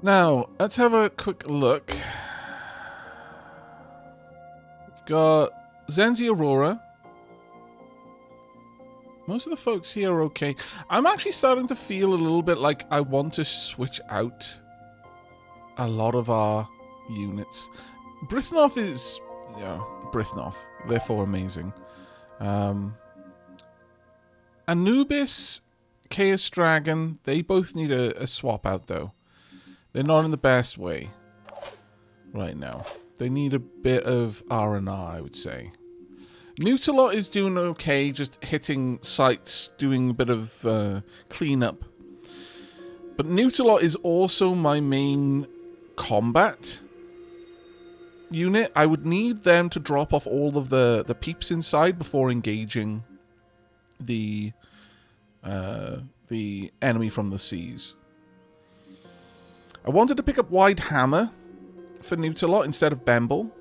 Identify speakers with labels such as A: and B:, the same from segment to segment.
A: Now, let's have a quick look. We've got Zenzi Aurora. Most of the folks here are okay. I'm actually starting to feel a little bit like I want to switch out a lot of our units. Brithnoth is... yeah, Brithnoth. Therefore amazing. Anubis, Chaos Dragon, they both need a swap out though. They're not in the best way right now. They need a bit of R&R, I would say. Nutalot is doing okay, just hitting sites, doing a bit of cleanup. But Nutalot is also my main combat unit. I would need them to drop off all of the peeps inside before engaging the enemy from the seas. I wanted to pick up Wide Hammer for Nutalot instead of Bemble.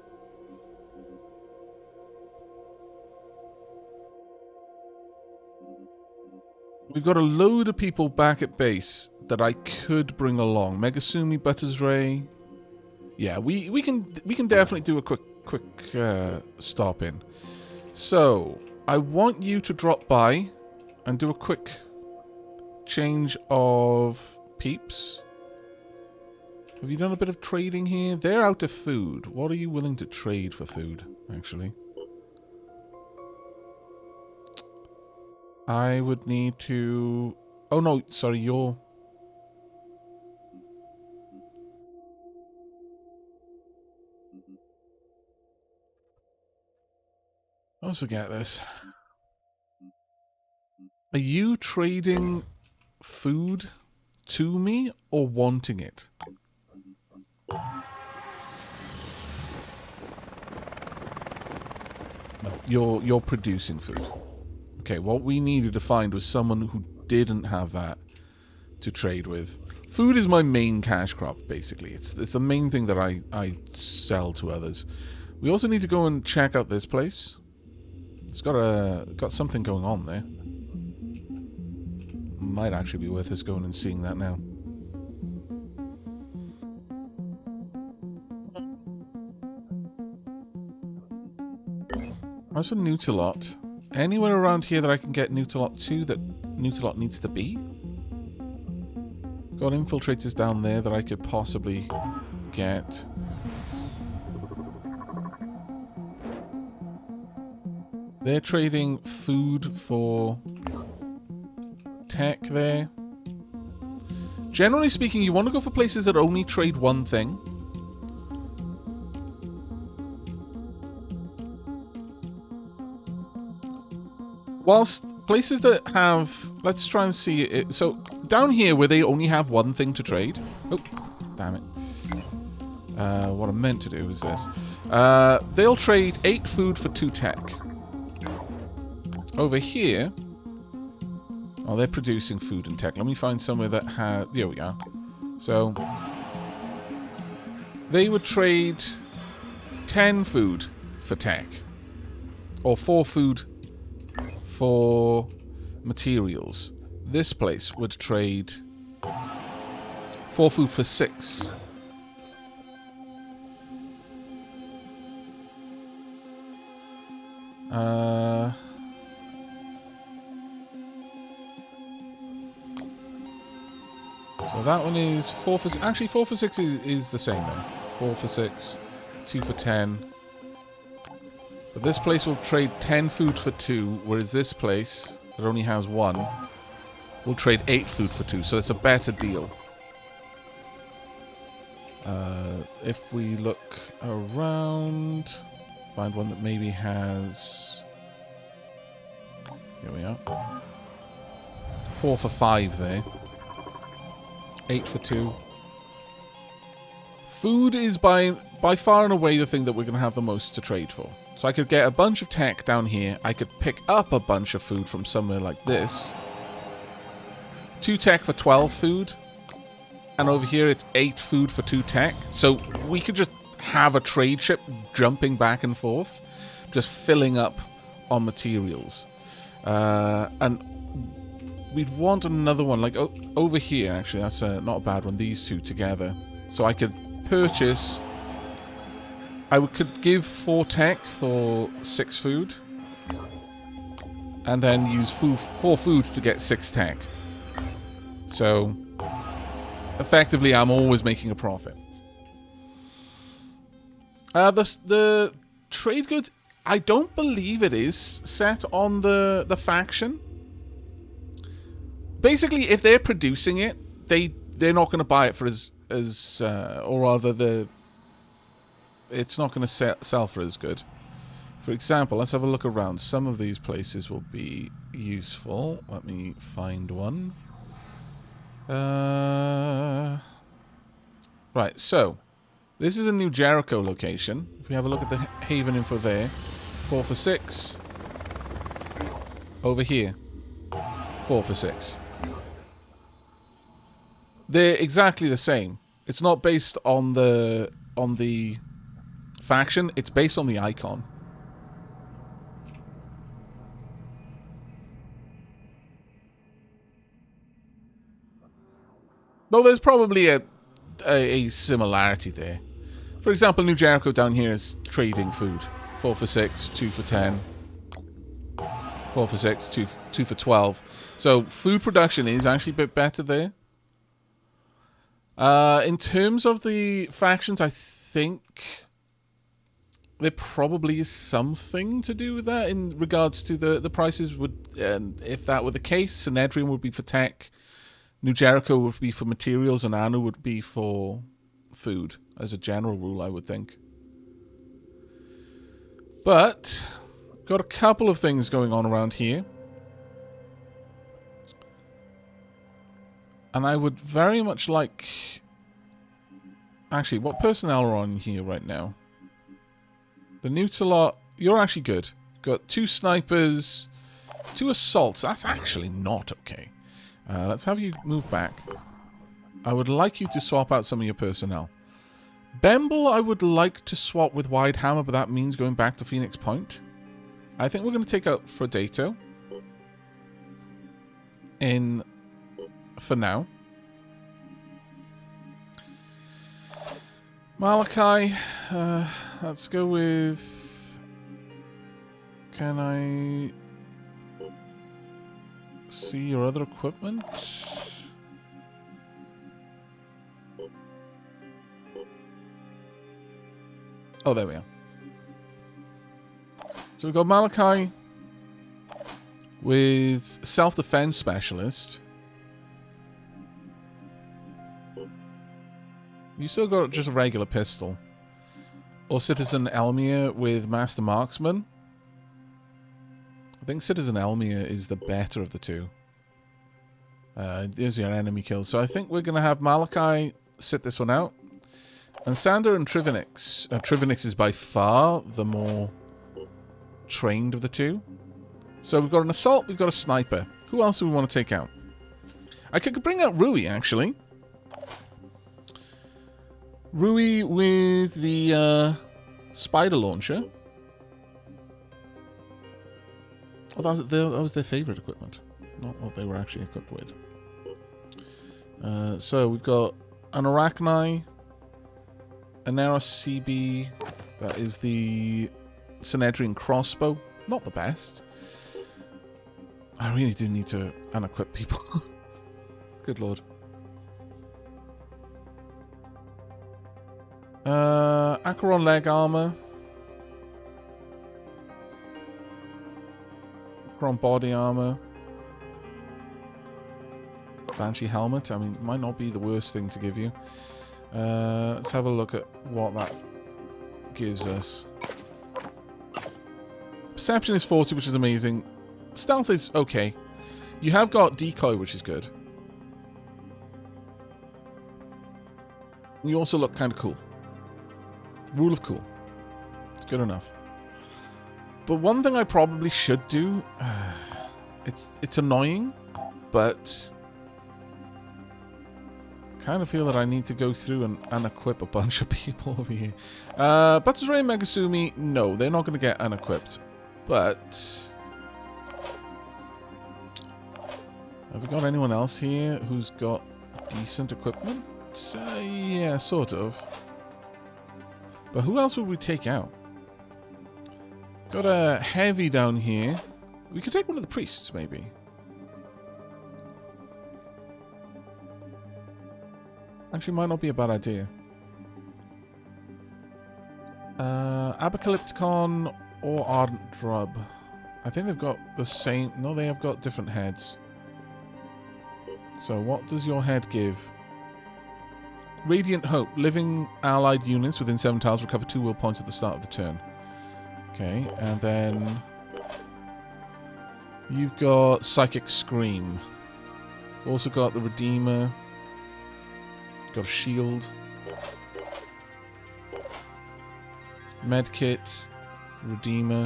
A: We've got a load of people back at base that I could bring along. Megasumi, Butters Ray. Yeah, we can definitely do a quick stop in. So I want you to drop by and do a quick change of peeps. Have you done a bit of trading here? They're out of food. What are you willing to trade for food, actually? I would need to... oh, no, sorry, you're... let's forget this. Are you trading food to me or wanting it? No, you're producing food. Okay, what we needed to find was someone who didn't have that to trade with. Food is my main cash crop, basically. It's the main thing that I sell to others. We also need to go and check out this place. It's got something going on there. Might actually be worth us going and seeing that now. As for Nutalot, anywhere around here that I can get Nutalot to that Nutalot needs to be? Got infiltrators down there that I could possibly get. They're trading food for tech there. Generally speaking, you want to go for places that only trade one thing. Whilst places that have... let's try and see it. So, down here where they only have one thing to trade... oh, damn it. What I meant to do was this. They'll trade 8 food for 2 tech. Over here... oh, they're producing food and tech. Let me find somewhere that has... there we are. So... they would trade 10 food for tech. Or 4 food for materials. This place would trade 4 food for 6. So that one is 4 for... actually, 4 for 6 is the same then. 4 for 6, 2 for 10. But this place will trade 10 food for 2, whereas this place, that only has 1, will trade 8 food for 2, so it's a better deal. If we look around, find one that maybe has... here we are. 4 for 5 there. 8 for 2. Food is by far and away the thing that we're going to have the most to trade for. So I could get a bunch of tech down here. I could pick up a bunch of food from somewhere like this. 2 tech for 12 food. And over here it's 8 food for 2 tech. So we could just have a trade ship jumping back and forth. Just filling up on materials. And we'd want another one, like over here, actually. That's not a bad one, these two together. So I could purchase... could give 4 tech for 6 food. And then use 4 food to get 6 tech. So, effectively, I'm always making a profit. The trade goods, I don't believe it is set on the faction. Basically, if they're producing it, they're not going to buy it for or rather it's not going to sell for as good. For example, let's have a look around. Some of these places will be useful. Let me find one. Right, so this is a New Jericho location. If we have a look at the Haven info there, 4 for 6. Over here, 4 for 6. They're exactly the same. It's not based on the faction. It's based on the icon. Though there's probably a similarity there. For example, New Jericho down here is trading food. 4 for 6, 2 for 10. 4 for 6, 2 for 12. So food production is actually a bit better there. In terms of the factions, I think there probably is something to do with that in regards to the prices. If that were the case, Synedrian would be for tech, New Jericho would be for materials, and Anu would be for food, as a general rule, I would think. But got a couple of things going on around here. And I would very much like... Actually, what personnel are on here right now? The Newt-a-lot, you're actually good. Got 2 snipers, 2 assaults. That's actually not okay. Let's have you move back. I would like you to swap out some of your personnel. Bemble, I would like to swap with Wide Hammer, but that means going back to Phoenix Point. I think we're going to take out Frodato. For now. Malachi, let's go with... Can I see your other equipment? Oh, there we are. So we've got Malachi with self-defense specialist. You still got just a regular pistol. Or Citizen Elmir with Master Marksman. I think Citizen Elmir is the better of the two. There's your enemy kills. So I think we're going to have Malachi sit this one out. And Sander and Trivinix. Trivinix is by far the more trained of the two. So we've got an assault, we've got a sniper. Who else do we want to take out? I could bring out Rui, actually. Rui with the spider launcher. Oh, that was their favorite equipment. Not what they were actually equipped with. So we've got an Arachni, an CB. That is the Synedrian crossbow. Not the best. I really do need to unequip people. Good lord. Acheron leg armor. Acheron body armor. Banshee helmet. I mean, it might not be the worst thing to give you. Let's have a look at what that gives us. Perception is 40, which is amazing. Stealth is okay. You have got decoy, which is good. You also look kind of cool. Rule of cool. It's good enough. But one thing I probably should do... it's annoying, but... I kind of feel that I need to go through and unequip a bunch of people over here. Buttersray and Megasumi, no, they're not going to get unequipped. But... Have we got anyone else here who's got decent equipment? Yeah, sort of. But who else would we take out? Got a heavy down here. We could take one of the priests, maybe. Actually, might not be a bad idea. Apocalypticon or Ardent Drub. I think they've got the same... No, they have got different heads. So what does your head give? Radiant Hope. Living allied units within 7 tiles recover 2 will points at the start of the turn. Okay, and then... You've got Psychic Scream. Also got the Redeemer. Got a shield. Medkit. Redeemer.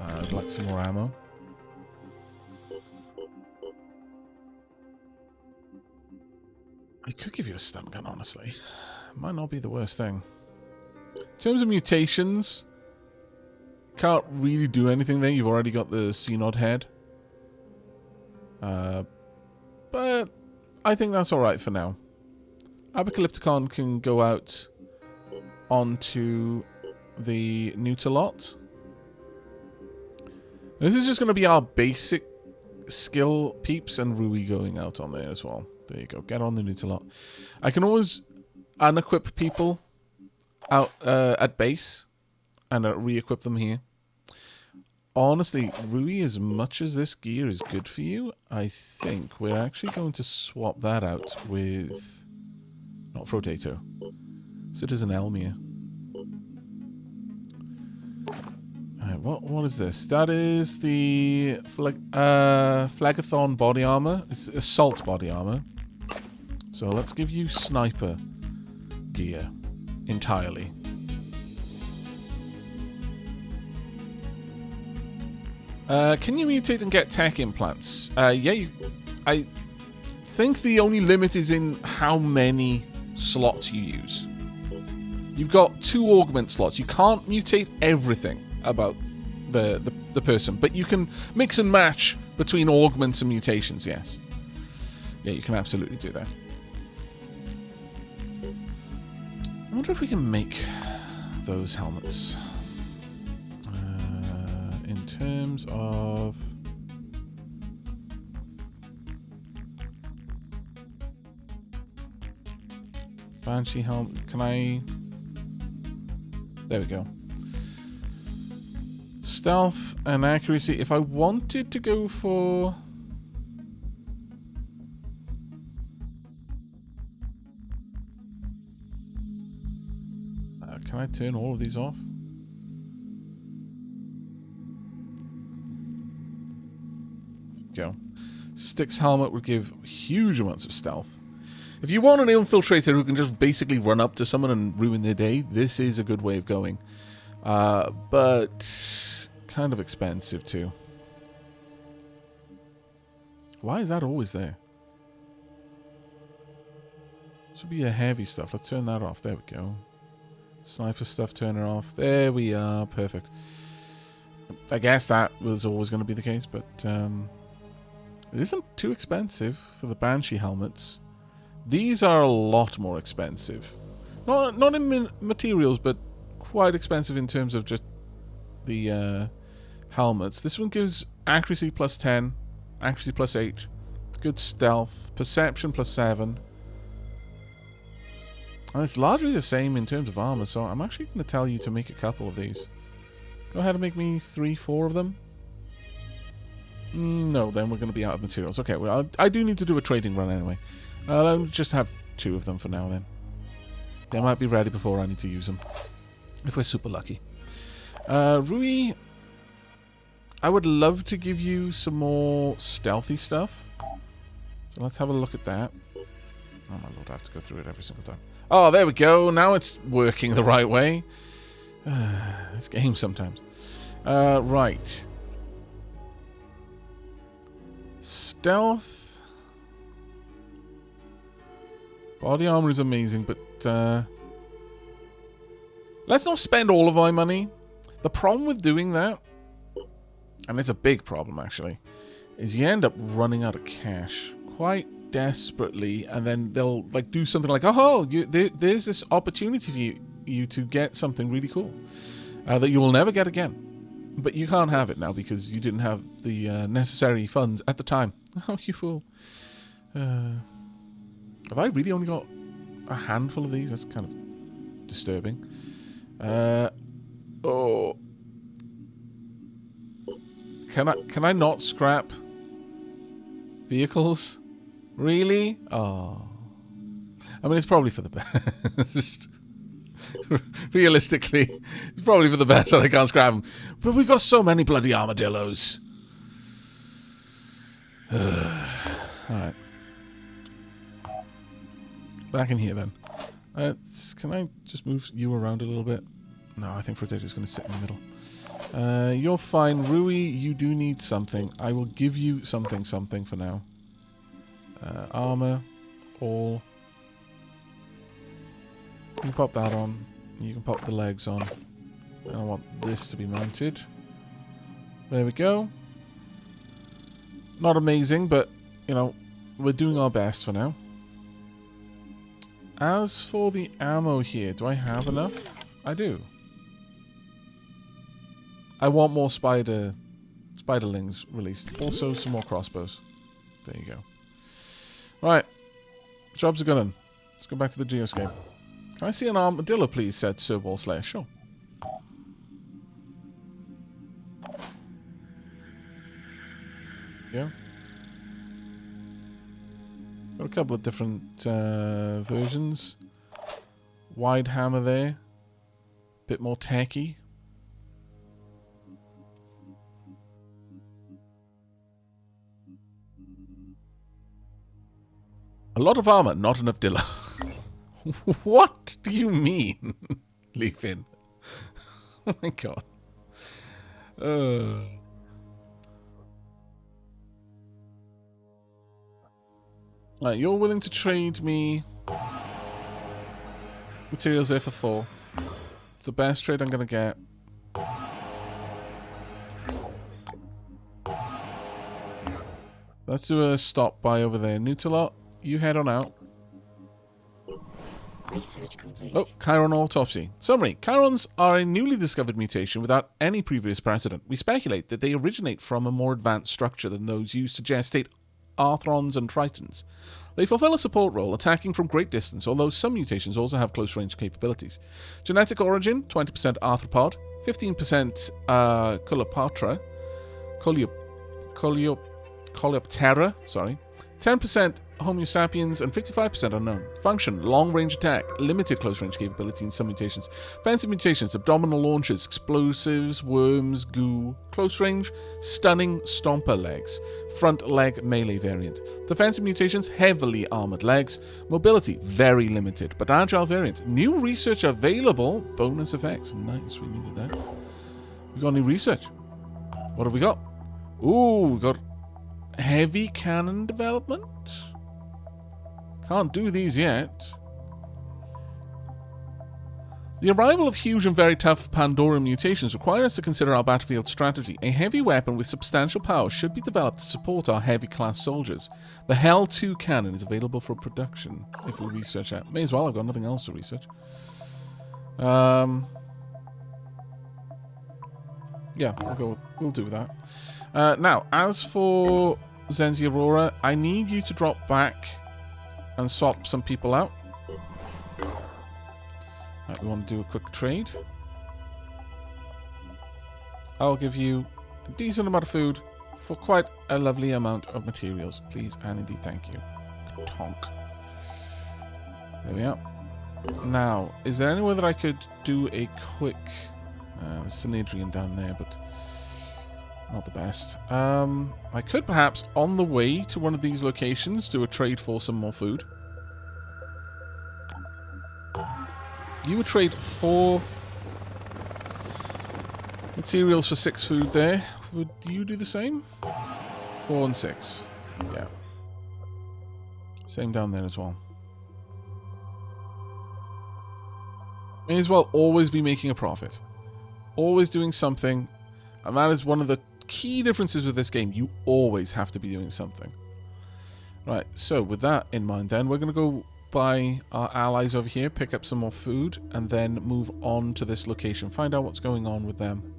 A: I'd like some more ammo. I could give you a stun gun, honestly. Might not be the worst thing. In terms of mutations, can't really do anything there. You've already got the C-Nod head. But I think that's alright for now. Apocalypticon can go out onto the Nutalot. This is just going to be our basic skill peeps and Rui going out on there as well. There you go. Get on the Nutalot. I can always unequip people out at base and re-equip them here. Honestly, Rui, as much as this gear is good for you, I think we're actually going to swap that out with... Not Frotato. Citizen Elmir. What is this? That is the Phlegethon body armor. It's assault body armor. So let's give you sniper gear entirely. Can you mutate and get tech implants? Yeah, I think the only limit is in how many slots you use. You've got 2 augment slots. You can't mutate everything about the person, but you can mix and match between augments and mutations, yes. Yeah, you can absolutely do that. I wonder if we can make those helmets. In terms of... Banshee helmet, can I... There we go. Stealth and accuracy. If I wanted to go for... can I turn all of these off? Go. Styx helmet would give huge amounts of stealth. If you want an infiltrator who can just basically run up to someone and ruin their day, this is a good way of going. But kind of expensive too. Why is that always there? This would be a heavy stuff. Let's turn that off. There we go. Sniper stuff, turn it off. There we are. Perfect. I guess that was always going to be the case, but it isn't too expensive for the Banshee helmets. These are a lot more expensive. Not in materials, but quite expensive in terms of just the helmets. This one gives accuracy plus 10, accuracy plus 8, good stealth, perception plus 7. And it's largely the same in terms of armor, so I'm actually going to tell you to make a couple of these. Go ahead and make me 3, 4 of them. No, then we're going to be out of materials. Okay, well, I do need to do a trading run anyway. I'll just have 2 of them for now then. They might be ready before I need to use them. If we're super lucky. Rui, I would love to give you some more stealthy stuff. So let's have a look at that. Oh my lord, I have to go through it every single time. Oh, there we go. Now it's working the right way. This game sometimes. Right. Stealth. Body armor is amazing, but let's not spend all of my money. The problem with doing that, and it's a big problem actually, is you end up running out of cash quite desperately, and then they'll like do something like, oh, there's this opportunity for you to get something really cool that you will never get again. But you can't have it now because you didn't have the necessary funds at the time. Oh, you fool. Have I really only got a handful of these? That's kind of disturbing. Oh. Can I not scrap vehicles? Really? Oh. I mean, it's probably for the best. Realistically, it's probably for the best that I can't scrap them. But we've got so many bloody armadillos. Alright. Back in here then. Can I just move you around a little bit? No, I think Frodeto's going to sit in the middle. You're fine. Rui, you do need something. I will give you something for now. Armor. All. You can pop that on. You can pop the legs on. And I want this to be mounted. There we go. Not amazing, but, you know, we're doing our best for now. As for the ammo here, do I have enough? I do. I want more spiderlings released. Also, some more crossbows. There you go. Right. Jobs are done. Let's go back to the geoscape. Can I see an armadillo, please? Said Sir Wallslayer. Sure. Yeah. Got a couple of different versions. Wide hammer there. Bit more tacky. A lot of armor, not enough dillo. What do you mean? Leave in. Oh my god. Right, you're willing to trade me materials there for 4. It's the best trade I'm going to get. Let's do a stop by over there. Nutalot, you head on out.
B: Research complete.
A: Oh, Chiron autopsy. Summary. Chirons are a newly discovered mutation without any previous precedent. We speculate that they originate from a more advanced structure than those used to gestate Arthrons and Tritons. They fulfill a support role, attacking from great distance, although some mutations also have close-range capabilities. Genetic origin, 20% arthropod, 15% Coleoptera, Coleoptera, 10% Homo sapiens, and 55% unknown. Function, long-range attack, limited close-range capability in some mutations. Offensive mutations, abdominal launches, explosives, worms, goo. Close-range, stunning stomper legs. Front leg melee variant. Defensive mutations, heavily armored legs. Mobility, very limited, but agile variant. New research available. Bonus effects. Nice, we needed that. We got any research? What have we got? Ooh, we got heavy cannon development. Can't do these yet. The arrival of huge and very tough Pandoran mutations require us to consider our battlefield strategy. A heavy weapon with substantial power should be developed to support our heavy class soldiers. The Hell 2 cannon is available for production if we research that. May as well, I've got nothing else to research. Yeah, we'll do that. Now, as for Zenzi Aurora, I need you to drop back and swap some people out. Right, we want to do a quick trade. I'll give you a decent amount of food for quite a lovely amount of materials. Please and indeed thank you. Tonk. There we are. Now, is there anywhere that I could do a quick... there's Synedrian down there, but not the best. I could perhaps, on the way to one of these locations, do a trade for some more food. You would trade 4 materials for 6 food there. Would you do the same? 4 and 6. Yeah. Same down there as well. May as well always be making a profit. Always doing something. And that is one of the key differences with this game. You always have to be doing something. Right, so with that in mind then, we're going to go by our allies over here, pick up some more food, and then move on to this location. Find out what's going on with them.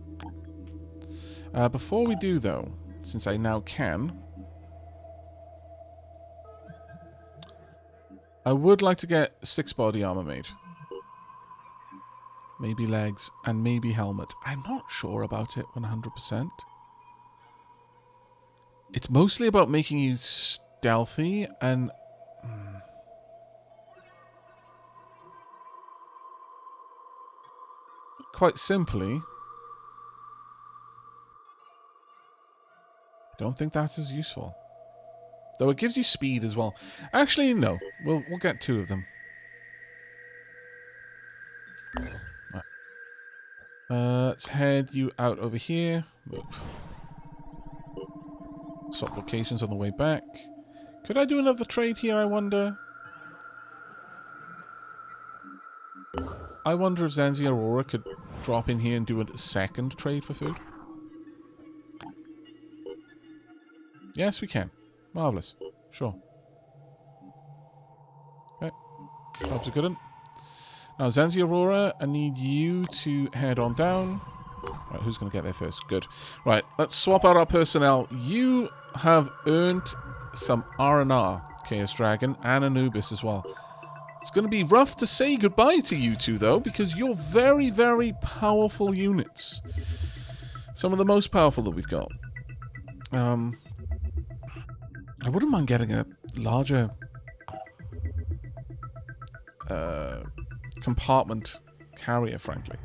A: Before we do, though, since I now can, I would like to get 6 body armor made. Maybe legs, and maybe helmet. I'm not sure about it 100%. It's mostly about making you stealthy, and... quite simply, I don't think that's as useful. Though it gives you speed as well. Actually, no. We'll get 2 of them. Let's head you out over here. Move. Swap locations on the way back. Could I do another trade here, I wonder? I wonder if Zanzi Aurora could drop in here and do a second trade for food. Yes, we can. Marvellous. Sure. Okay. Job's a good one. Now, Zanzi Aurora, I need you to head on down. Right, who's going to get there first? Good. Right, let's swap out our personnel. You have earned some R&R, Chaos Dragon, and Anubis as well. It's going to be rough to say goodbye to you two, though, because you're very, very powerful units. Some of the most powerful that we've got. I wouldn't mind getting a larger compartment carrier, frankly.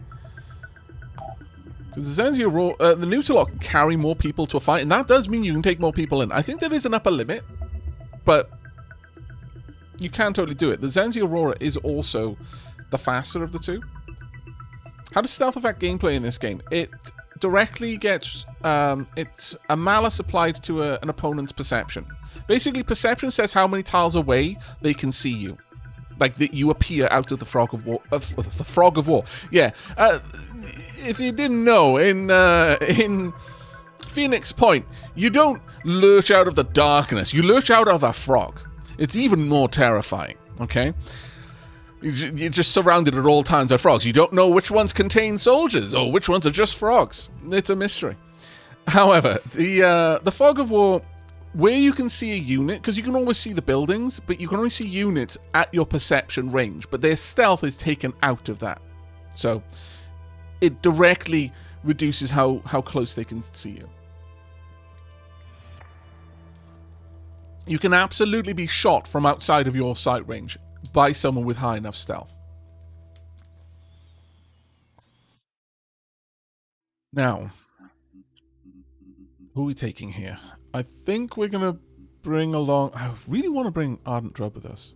A: Because the Zanzi Aurora, the Nutalok can carry more people to a fight, and that does mean you can take more people in. I think there is an upper limit, but you can totally do it. The Zanzi Aurora is also the faster of the two. How does stealth affect gameplay in this game? It directly gets... it's a malice applied to an opponent's perception. Basically, perception says how many tiles away they can see you. Like, that you appear out of the Frog of War. The Frog of War. Yeah. If you didn't know, in Phoenix Point, you don't lurch out of the darkness. You lurch out of a frog. It's even more terrifying, okay? You're just surrounded at all times by frogs. You don't know which ones contain soldiers or which ones are just frogs. It's a mystery. However, the Fog of War, where you can see a unit, because you can always see the buildings, but you can only see units at your perception range, but their stealth is taken out of that. So it directly reduces how close they can see you. You can absolutely be shot from outside of your sight range by someone with high enough stealth. Now, who are we taking here? I think we're going to bring along... I really want to bring Ardent Drub with us.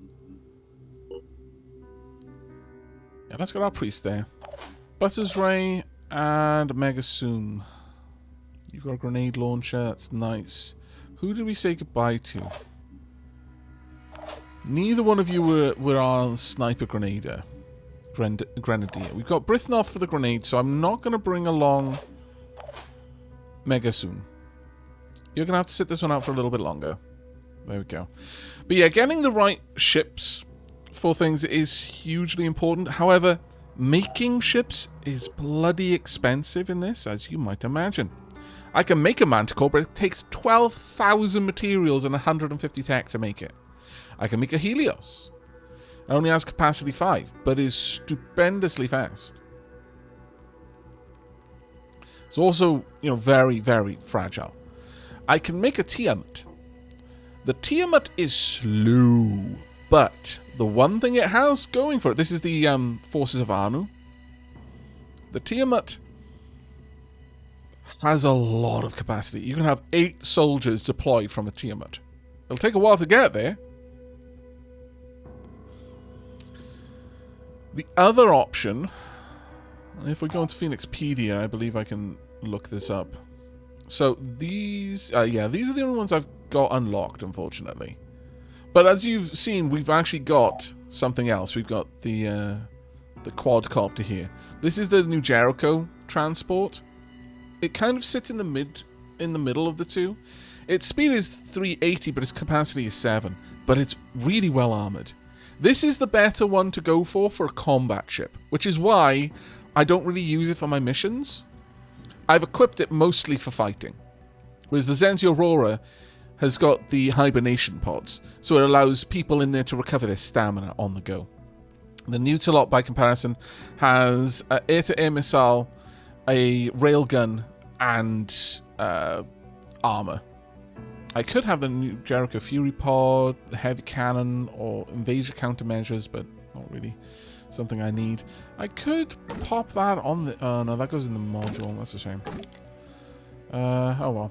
A: Yeah, let's get our priest there. Butter's Ray and Megasoom. You've got a grenade launcher, that's nice. Who did we say goodbye to? Neither one of you were our sniper grenadier. Grenadier. We've got Brithnoth for the grenade, so I'm not going to bring along Megasoom. You're going to have to sit this one out for a little bit longer. There we go. But yeah, getting the right ships for things is hugely important. However, making ships is bloody expensive in this, as you might imagine. I can make a Manticore, but it takes 12,000 materials and 150 tech to make it. I can make a Helios. It only has capacity 5, but is stupendously fast. It's also, you know, very, very fragile. I can make a Tiamat. The Tiamat is slow, but the one thing it has going for it, this is the Forces of Anu. The Tiamat has a lot of capacity. You can have 8 soldiers deployed from a Tiamat. It'll take a while to get there. The other option, if we go into Phoenixpedia, I believe I can look this up. So these, yeah, these are the only ones I've got unlocked, unfortunately. But as you've seen, we've actually got something else. We've got the quadcopter here. This is the new Jericho transport. It kind of sits in the in the middle of the two. Its speed is 380, but its capacity is 7. But it's really well armored. This is the better one to go for a combat ship, which is why I don't really use it for my missions. I've equipped it mostly for fighting. Whereas the Zenzi Aurora has got the hibernation pods, so it allows people in there to recover their stamina on the go. The Nutilot, by comparison, has an air-to-air missile, a railgun, and armor. I could have the new Jericho Fury Pod, the heavy cannon, or invasion countermeasures, but not really something I need. I could pop that on the... Oh, no, that goes in the module. That's a shame. Oh, well.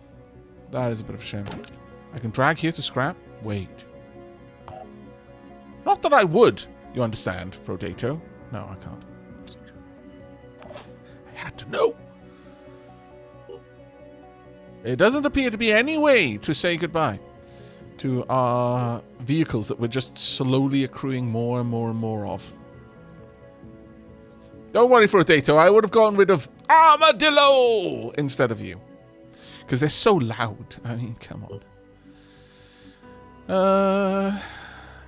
A: That is a bit of a shame. I can drag here to scrap? Wait. Not that I would, you understand, Frodato. No, I can't. I had to know. It doesn't appear to be any way to say goodbye to our vehicles that we're just slowly accruing more and more and more of. Don't worry, Frodato. I would have gotten rid of Armadillo instead of you. Because they're so loud. I mean, come on.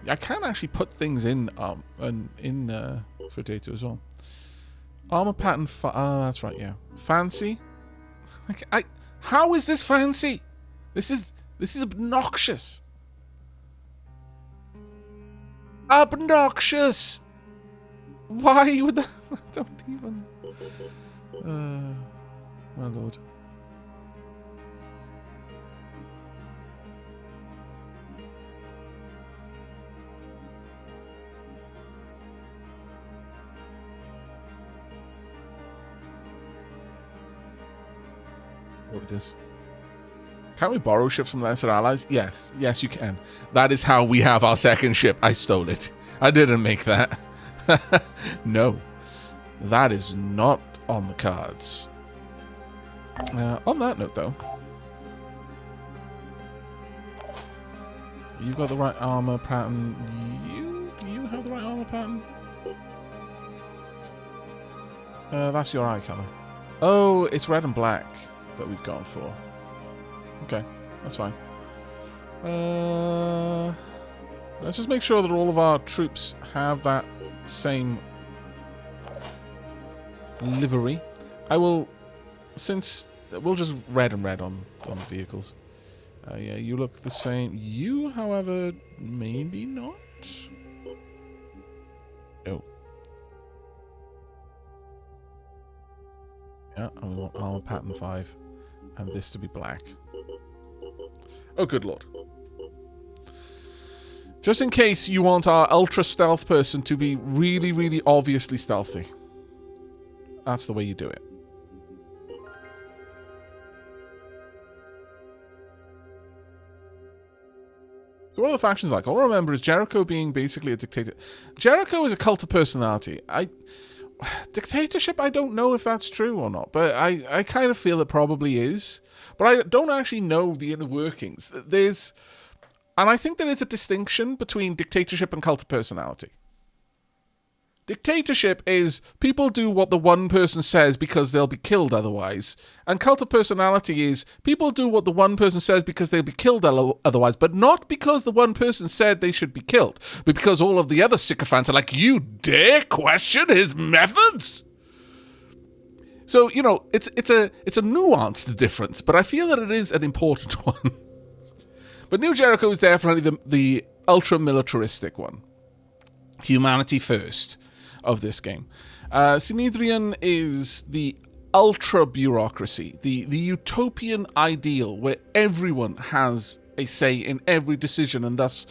A: I can actually put things in Frodato as well. Armor pattern. Oh, that's right. Yeah. Fancy. How is this fancy? This is obnoxious. Obnoxious. Why would that? I don't even. My lord. What with this? Can we borrow ships from lesser allies? Yes. Yes, you can. That is how we have our second ship. I stole it. I didn't make that. No. That is not on the cards. On that note, though. You got the right armor pattern. Do you have the right armor pattern? That's your eye color. Oh, it's red and black that we've gone for. Okay, that's fine. Let's just make sure that all of our troops have that same livery. I will, since we'll just red and red on the vehicles. Yeah, you look the same. You, however, maybe not. Oh. Yeah, and we want armor pattern 5. And this to be black. Oh, good lord. Just in case you want our ultra stealth person to be really, really obviously stealthy. That's the way you do it. So what are the factions like? All I remember is Jericho being basically a dictator. Jericho is a cult of personality. Dictatorship, I don't know if that's true or not, but I kind of feel it probably is. But I don't actually know the inner workings. And I think there is a distinction between dictatorship and cult of personality. Dictatorship is people do what the one person says because they'll be killed otherwise. And cult of personality is people do what the one person says because they'll be killed otherwise, but not because the one person said they should be killed, but because all of the other sycophants are like, you dare question his methods? So, you know, it's a nuanced difference, but I feel that it is an important one. But New Jericho is definitely the ultra-militaristic one. Humanity first of this game. Synedrian is the ultra-bureaucracy, the utopian ideal where everyone has a say in every decision, and thus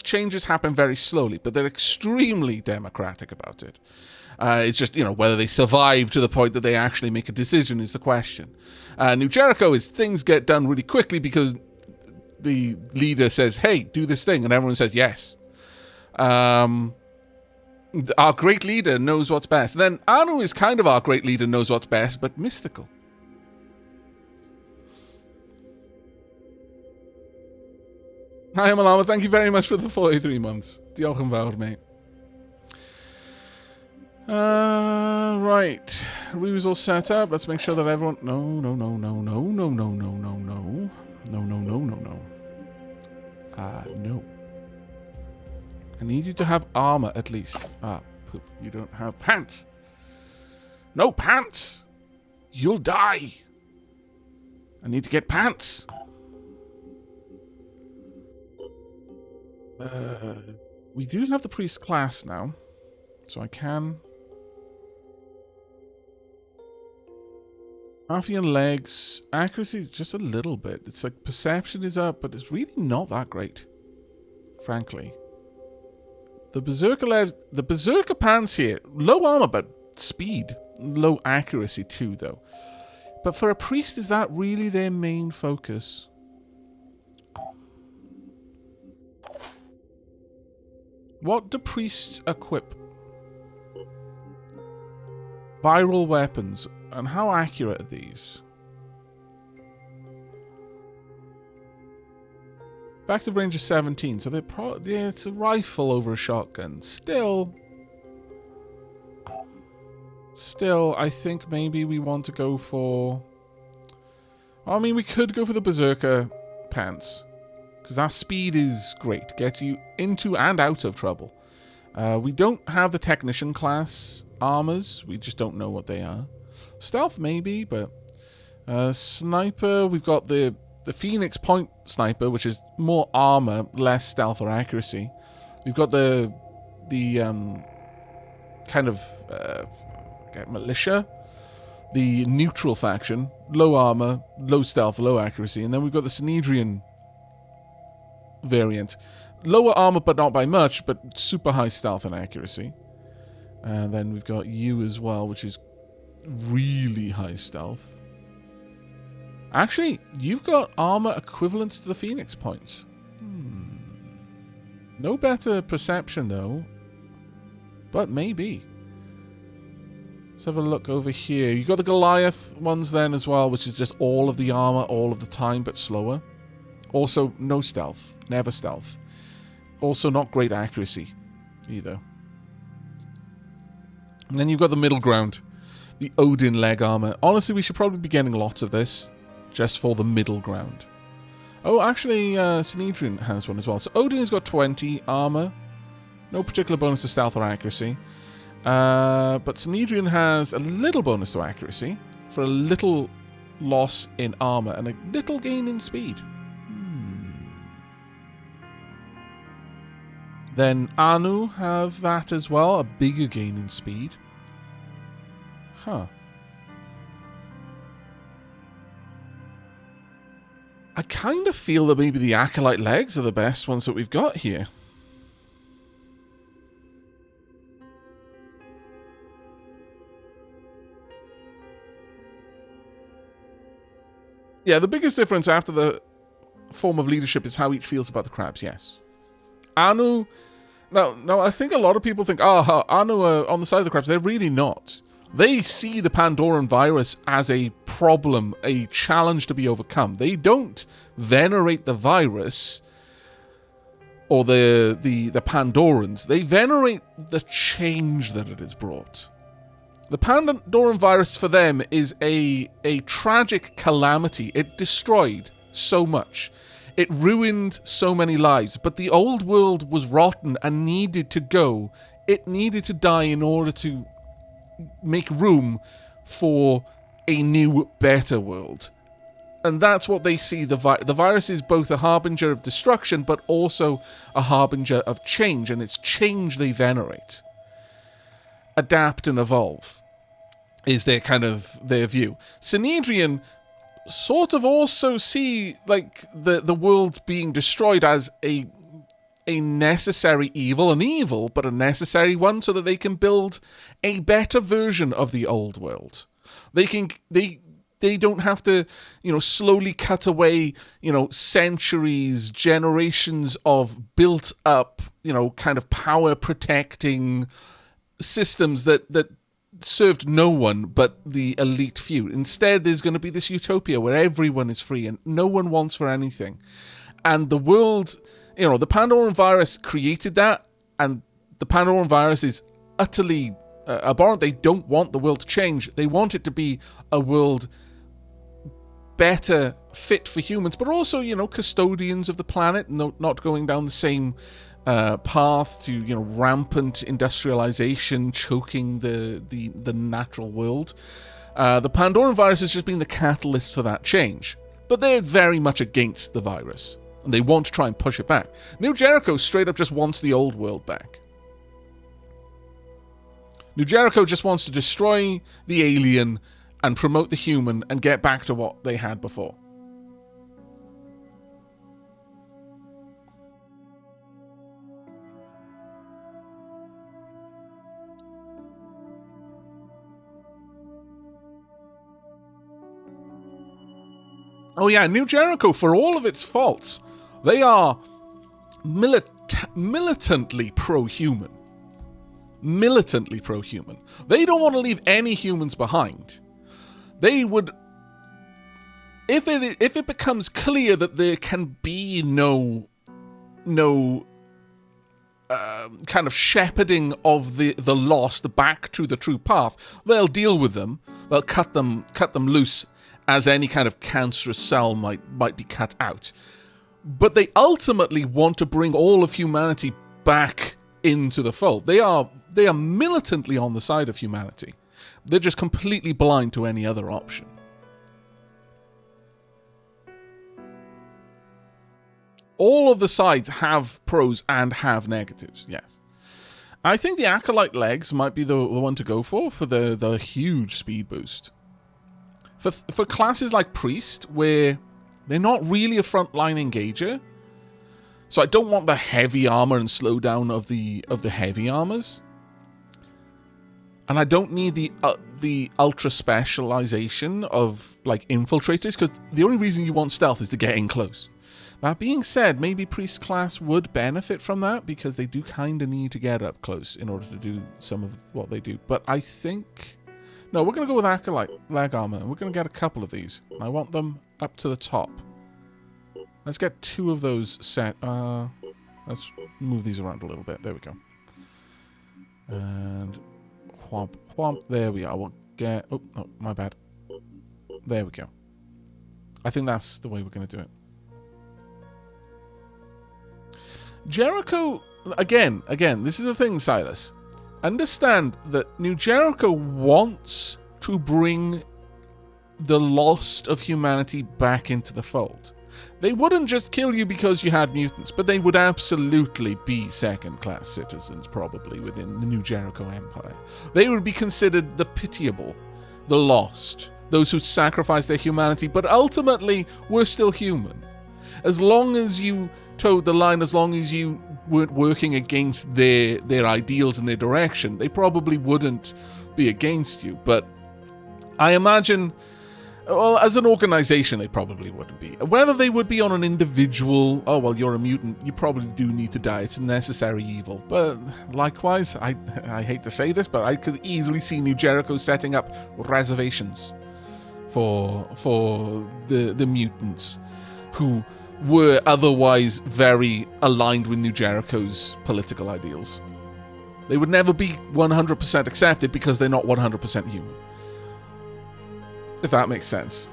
A: changes happen very slowly, but they're extremely democratic about it. It's just, you know, whether they survive to the point that they actually make a decision is the question. New Jericho is things get done really quickly because the leader says, hey, do this thing, and everyone says yes. Our great leader knows what's best. And then Anu is kind of our great leader knows what's best, but mystical. Hi, Malama. Thank you very much for the 43 months. Diolch yn fawr, mate. Right. Ruse all set up. Let's make sure that everyone... No. No. I need you to have armor, at least. Ah, poop. You don't have pants. No pants! You'll die! I need to get pants! We do have the priest class now, so I can... Parthian legs. Accuracy is just a little bit. It's like perception is up, but it's really not that great, frankly. The berserker legs, the berserker pants here, low armor, but speed. Low accuracy too, though. But for a priest, is that really their main focus? What do priests equip? Viral weapons. And how accurate are these? Effective range is 17, so they're yeah, it's a rifle over a shotgun. Still, I think maybe we want to go for... I mean, we could go for the berserker pants, because that speed is great. Gets you into and out of trouble. We don't have the technician class armors. We just don't know what they are. Stealth maybe, but sniper, we've got the Phoenix Point sniper, which is more armor, less stealth or accuracy. We've got the kind of militia, the neutral faction, low armor, low stealth, low accuracy, and then we've got the Synedrian variant, lower armor but not by much, but super high stealth and accuracy. And then we've got you as well, which is really high stealth. Actually, you've got armor equivalent to the Phoenix points. No better perception, though. But maybe. Let's have a look over here. You've got the Goliath ones then as well, which is just all of the armor all of the time, but slower. Also, no stealth. Never stealth. Also, not great accuracy either. And then you've got the middle ground. The Odin leg armor. Honestly, we should probably be getting lots of this, just for the middle ground. Oh, actually, Synedrian has one as well. So Odin has got 20 armor. No particular bonus to stealth or accuracy. But Synedrian has a little bonus to accuracy, for a little loss in armor, and a little gain in speed. Then Anu have that as well, a bigger gain in speed. Huh. I kind of feel that maybe the Acolyte legs are the best ones that we've got here. Yeah, the biggest difference after the form of leadership is how each feels about the crabs, yes. Anu... No, I think a lot of people think, Anu are on the side of the crabs. They're really not. They see the Pandoran virus as a problem, a challenge to be overcome. They don't venerate the virus or the Pandorans. They venerate the change that it has brought. The Pandoran virus for them is a tragic calamity. It destroyed so much. It ruined so many lives. But the old world was rotten and needed to go. It needed to die in order to make room for a new, better world. And that's what they see. The virus is both a harbinger of destruction, but also a harbinger of change. And it's change they venerate. Adapt and evolve is their kind of their view. Synedrian sort of also see like the world being destroyed as a necessary evil, an evil, but a necessary one, so that they can build a better version of the old world. They don't have to, slowly cut away, centuries, generations of built up, kind of power protecting systems that served no one but the elite few. Instead, there's going to be this utopia where everyone is free and no one wants for anything. And the world, the Pandoran virus created that, and the Pandoran virus is utterly abhorrent. They don't want the world to change. They want it to be a world better fit for humans, but also, custodians of the planet, not going down the same path to, rampant industrialization, choking the natural world. The Pandoran virus has just been the catalyst for that change. But they're very much against the virus, and they want to try and push it back. New Jericho straight up just wants the old world back. New Jericho just wants to destroy the alien and promote the human and get back to what they had before. Oh yeah, New Jericho, for all of its faults, they are militantly pro-human. Militantly pro-human. They don't want to leave any humans behind. They would, if it becomes clear that there can be no kind of shepherding of the lost back to the true path, they'll deal with them. They'll cut them loose, as any kind of cancerous cell might be cut out. But they ultimately want to bring all of humanity back into the fold. They are militantly on the side of humanity. They're just completely blind to any other option. All of the sides have pros and have negatives, yes. I think the Acolyte legs might be the one to go for the huge speed boost. For classes like Priest, where they're not really a frontline engager, so I don't want the heavy armor and slowdown of the heavy armors, and I don't need the ultra specialization of like infiltrators, because the only reason you want stealth is to get in close. That being said, maybe Priest class would benefit from that, because they do kind of need to get up close in order to do some of what they do. But I think... No, we're going to go with Acolyte leg armor. We're going to get a couple of these. I want them up to the top. Let's get 2 of those set. Let's move these around a little bit. There we go. And whomp, whomp. There we are. We'll get... Oh, my bad. There we go. I think that's the way we're going to do it. Jericho... Again, this is the thing, Silas. Understand that New Jericho wants to bring the lost of humanity back into the fold. They wouldn't just kill you because you had mutants, but they would absolutely be second-class citizens, probably, within the New Jericho Empire. They would be considered the pitiable, the lost, those who sacrificed their humanity, but ultimately were still human. As long as you towed the line, as long as you weren't working against their ideals and their direction, they probably wouldn't be against you. But I imagine, well, as an organization, they probably wouldn't be. Whether they would be on an individual, oh, well, you're a mutant, you probably do need to die, it's a necessary evil. But likewise, I hate to say this, but I could easily see New Jericho setting up reservations for the mutants who were otherwise very aligned with New Jericho's political ideals. They would never be 100% accepted because they're not 100% human. If that makes sense.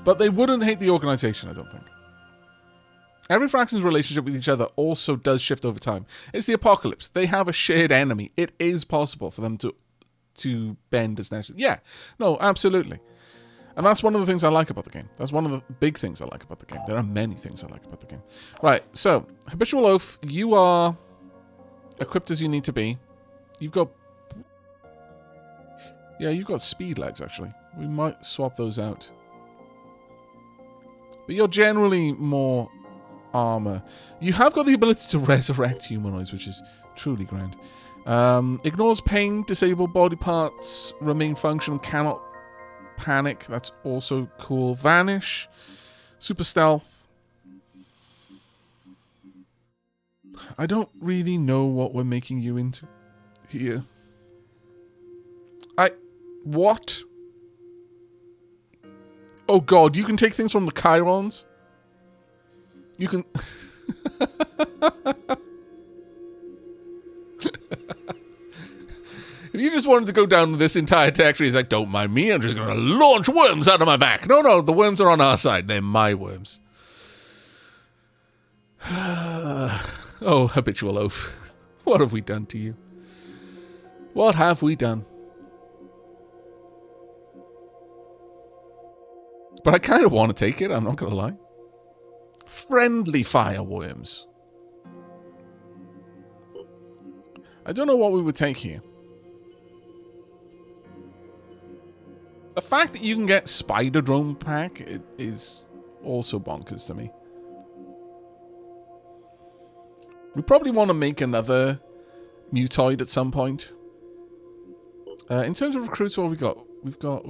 A: But they wouldn't hate the organization, I don't think. Every fraction's relationship with each other also does shift over time. It's the apocalypse. They have a shared enemy. It is possible for them to bend as necessary. Yeah, no, absolutely. And that's one of the things I like about the game. That's one of the big things I like about the game. There are many things I like about the game. Right, so, Habitual Oath, you are equipped as you need to be. You've got... Yeah, you've got speed legs, actually. We might swap those out. But you're generally more armor. You have got the ability to resurrect humanoids, which is truly grand. Ignores pain, disabled body parts, remain functional, cannot panic. That's also cool. Vanish, super stealth. I don't really know what we're making you into here. What? Oh god, you can take things from the Chirons? You can... If you just wanted to go down this entire territory, it's like, don't mind me, I'm just going to launch worms out of my back. No, no, the worms are on our side. They're my worms. Oh, habitual oaf. What have we done to you? What have we done? But I kind of want to take it, I'm not going to lie. Friendly fireworms. I don't know what we would take here. The fact that you can get spider drone pack is also bonkers to me. We probably want to make another mutoid at some point. In terms of recruits, what have we got? We've got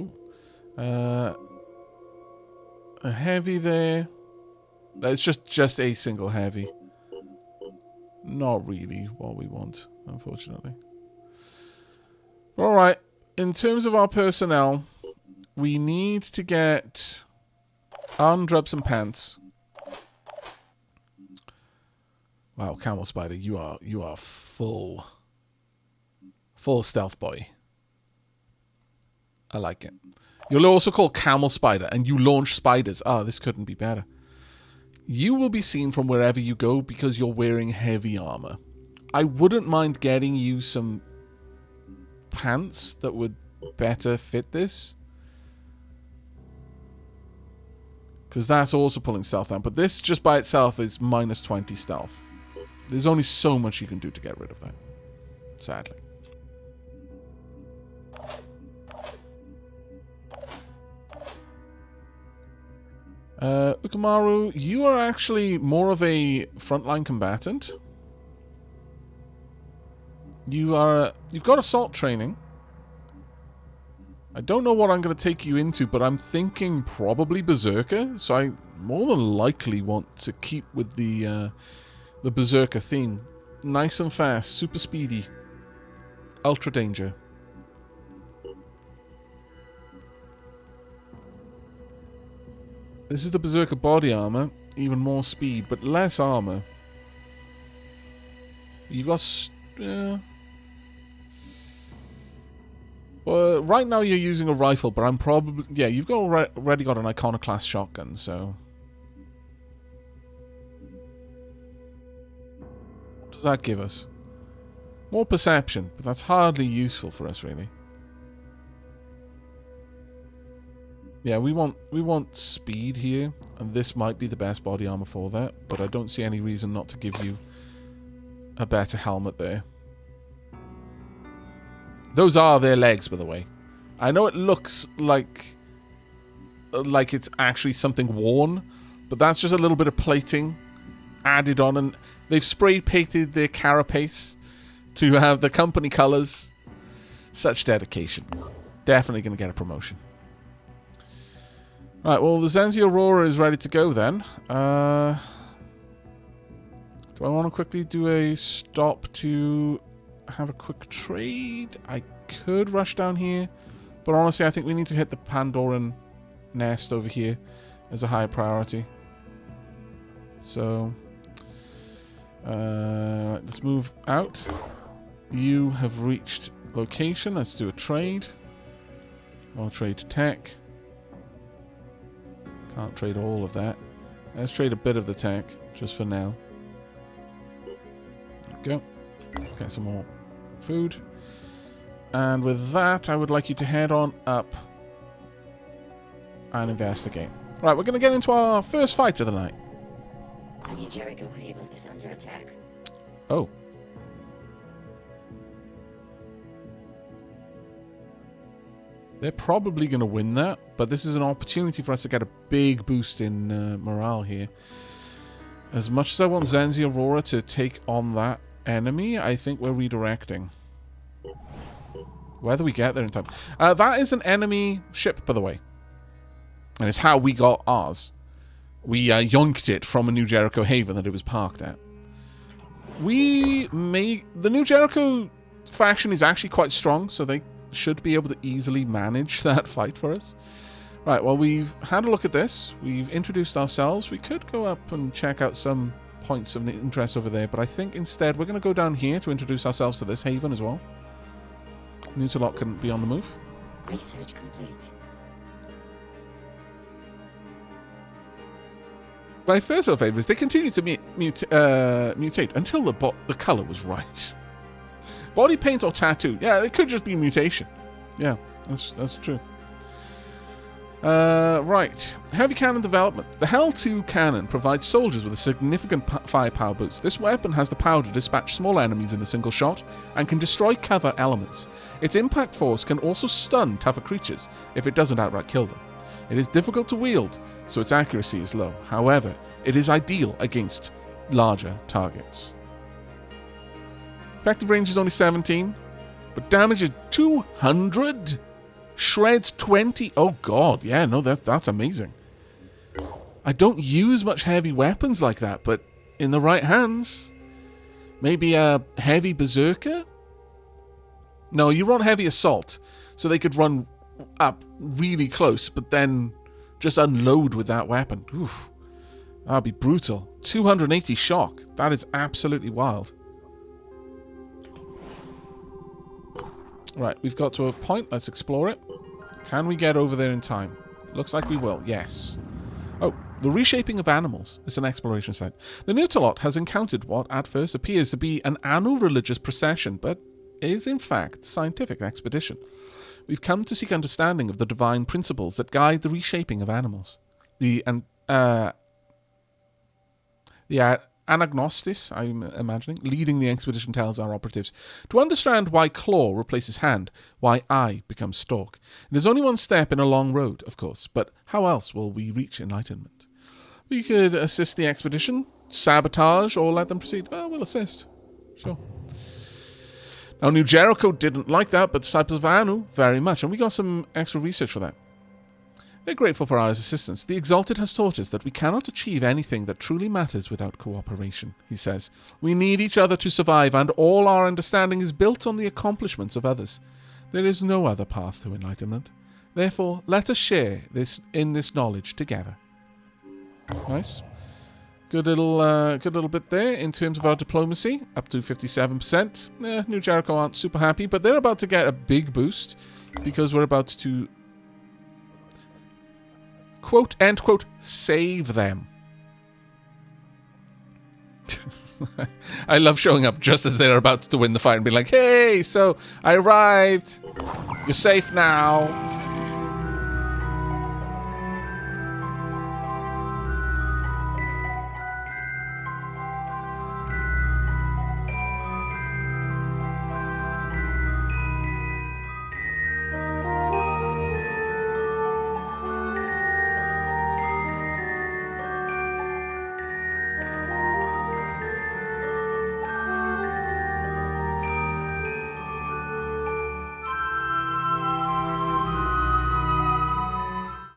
A: a heavy there. That's just a single heavy. Not really what we want, unfortunately. All right. In terms of our personnel, we need to get armdrups and pants. Wow, Camel Spider, you are full stealth boy. I like it. You'll also call Camel Spider, and you launch spiders. Ah, this couldn't be better. You will be seen from wherever you go because you're wearing heavy armor. I wouldn't mind getting you some pants that would better fit this. Because that's also pulling stealth down. But this just by itself is minus 20 stealth. There's only so much you can do to get rid of that. Sadly. Ukamaru, you are actually more of a frontline combatant. You've got assault training. I don't know what I'm going to take you into, but I'm thinking probably Berserker. So I more than likely want to keep with the Berserker theme. Nice and fast, super speedy, ultra danger. This is the Berserker body armor, even more speed, but less armor. You've got... well, right now you're using a rifle, but I'm probably... Yeah, you've got already got an Iconoclast shotgun, so... What does that give us? More perception, but that's hardly useful for us, really. Yeah, we want speed here, and this might be the best body armor for that, but I don't see any reason not to give you a better helmet there. Those are their legs, by the way. I know it looks like it's actually something worn, but that's just a little bit of plating added on, and they've spray painted their carapace to have the company colors. Such dedication. Definitely going to get a promotion. Right, well, the Zenzi Aurora is ready to go then. Do I want to quickly do a stop to have a quick trade? I could rush down here, but honestly, I think we need to hit the Pandoran nest over here as a higher priority. So, let's move out. You have reached location. Let's do a trade. I'll trade to tech. Can't trade all of that. Let's trade a bit of the tech, just for now. There we go. Get some more food. And with that, I would like you to head on up and investigate. Right, we're going to get into our first fight of the night.
B: The New Jericho Haven is under attack.
A: Oh. They're probably going to win that, but this is an opportunity for us to get a big boost in morale here. As much as I want Zenzi Aurora to take on that enemy, I think we're redirecting. Whether we get there in time. That is an enemy ship, by the way. And it's how we got ours. We yoinked it from a New Jericho Haven that it was parked at. The New Jericho faction is actually quite strong, so they should be able to easily manage that fight for us. Right, well, we've had a look at this. We've introduced ourselves. We could go up and check out some points of interest over there, but I think instead we're going to go down here to introduce ourselves to this haven as well. Nutalot can be on the move.
B: Research complete.
A: My first favour is they continue to mutate until the colour was right. Body paint or tattoo? Yeah, it could just be mutation. Yeah, that's true. Right. Heavy cannon development. The Hell 2 cannon provides soldiers with a significant firepower boost. This weapon has the power to dispatch small enemies in a single shot and can destroy cover elements. Its impact force can also stun tougher creatures if it doesn't outright kill them. It is difficult to wield, so its accuracy is low. However, it is ideal against larger targets. Effective range is only 17, but damage is 200. Shreds 20. Oh god, yeah, no, that's amazing. I don't use much heavy weapons like that, but in the right hands, maybe a heavy berserker? No, you run heavy assault, so they could run up really close, but then just unload with that weapon. Oof, that'd be brutal. 280 shock. That is absolutely wild. Right, we've got to a point. Let's explore it. Can we get over there in time? Looks like we will, yes. Oh, the reshaping of animals is an exploration site. The Nutalot has encountered what at first appears to be an annual religious procession, but is in fact a scientific expedition. We've come to seek understanding of the divine principles that guide the reshaping of animals. The Anagnostis, I'm imagining, leading the expedition, tells our operatives to understand why claw replaces hand, why eye becomes stalk. It is only one step in a long road, of course, but how else will we reach enlightenment? We could assist the expedition, sabotage, or let them proceed. Well, we'll assist. Sure. Now, New Jericho didn't like that, but Disciples of Anu very much, and we got some extra research for that. They're grateful for our assistance. The Exalted has taught us that we cannot achieve anything that truly matters without cooperation, he says. We need each other to survive, and all our understanding is built on the accomplishments of others. There is no other path to enlightenment. Therefore, let us share in this knowledge together. Nice. Good little bit there in terms of our diplomacy, up to 57%. New Jericho aren't super happy, but they're about to get a big boost because we're about to, quote, end quote, save them. I love showing up just as they're about to win the fight and be like, hey, so I arrived. You're safe now.